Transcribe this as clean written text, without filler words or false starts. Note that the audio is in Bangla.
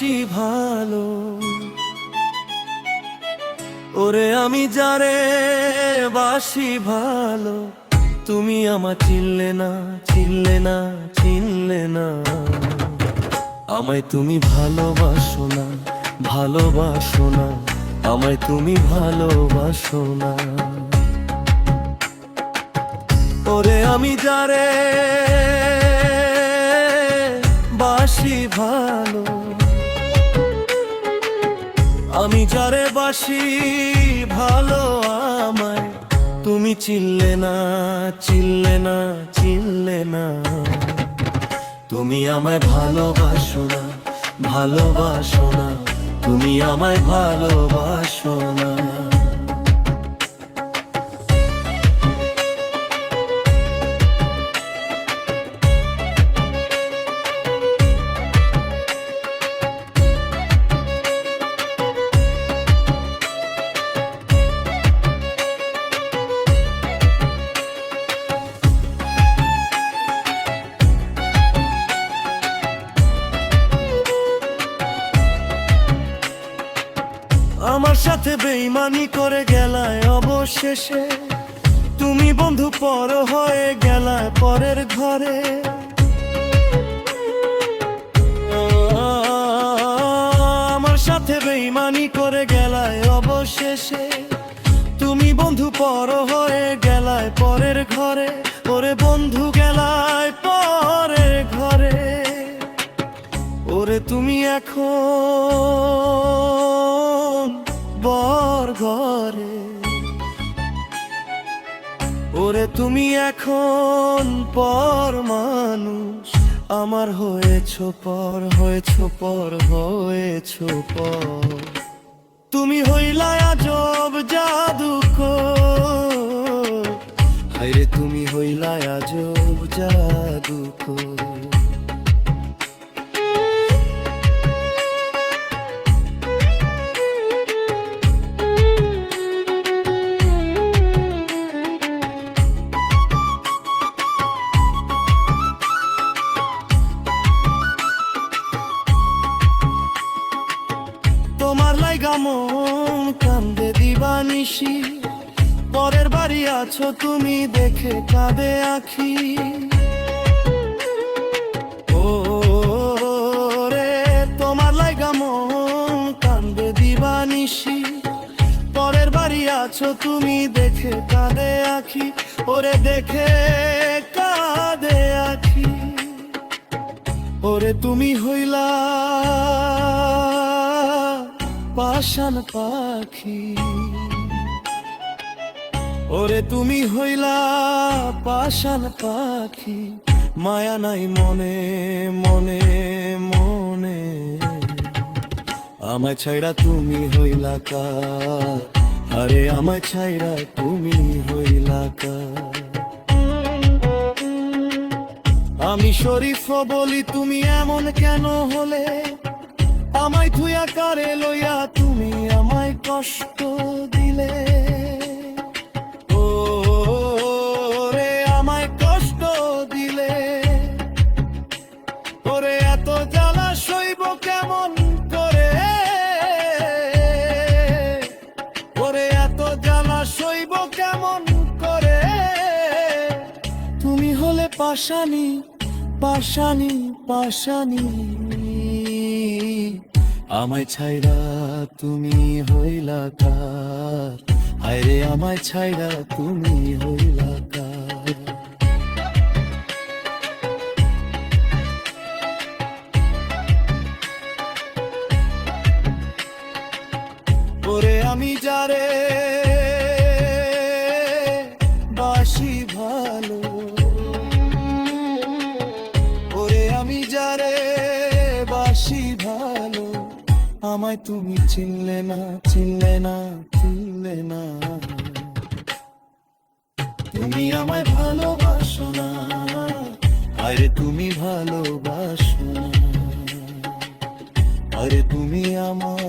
বাসি ভালো। ওরে আমি যারে বাসি ভালো, তুমি আমার চিনলে না, চিনলে না, চিনলে না। আমায় তুমি ভালোবাসো না, ভালোবাসো না, আমায় তুমি ভালোবাসো না। ওরে আমি যারে বাসি ভালো, আমি যারে বাসি ভালো, আমায় তুমি চিনলে না, চিনলে না, চিনলে না। তুমি আমায় ভালোবাসো না, ভালোবাসো না, তুমি আমায় ভালোবাসো না। আমার সাথে বেঈমানি করে গেলায় অবশেষে, তুমি বন্ধু পর হয়ে গেলায় পরের ঘরে। আমার সাথে বেঈমানি করে গেলায় অবশেষে, তুমি বন্ধু পর হয়ে গেলায় পরের ঘরে। ওরে বন্ধু গেলায় পরের ঘরে, ওরে তুমি এখন বর ঘরে। ওরে তুমি এখন পর মানুষ, আমার হয়েছো পর, হয়েছো পর, হয়েছো পর। তুমি হইলা আজব জাদুকর, হায়রে তুমি হইলা আজব জাদুকর। তোমার লাইগা মন কান্দে দিবানিশি, পরের বাড়ি আছো তুমি দেখে কাঁদে আখি। ও রে তোমার লাইগা মন কান্দে দিবানিশি, পরের বাড়ি আছো তুমি দেখে কাঁদে আখি। ওরে দেখে কাঁদে আখি। ওরে তুমি হইলা পাষাণ পাখি, ওরে তুমি হইলা পাষাণ পাখি। মায়া নাই মনে মনে মনে, আমায় ছাইড়া তুমি হইলা কার, আরে আমায় ছাইড়া তুমি হইলা কার। আমি শরীফ বলি তুমি এমন কেন হলে, আমায় থুয়া কারে লইয়া তুমি আমায় কষ্ট দিলে। ও রে আমায় কষ্ট দিলে, ওরে এত জ্বালা সইব কেমন করে, ওরে এত জ্বালা সইব কেমন করে। তুমি হলে পাষাণী, পাষাণী, পাষাণী, আমায় ছাইড়া তুমি হইলা কার, হায়রে আমায় ছাইড়া তুমি হইলা কার। ওরে আমি যারে বাসি ভালো, ওরে আমি যারে বাসি ভালো, আমায় তুমি চিনলে না, চিনলে না, চিনলে না। তুমি আমায় ভালোবাসো না, আরে তুমি ভালোবাসো না, আরে তুমি আমায়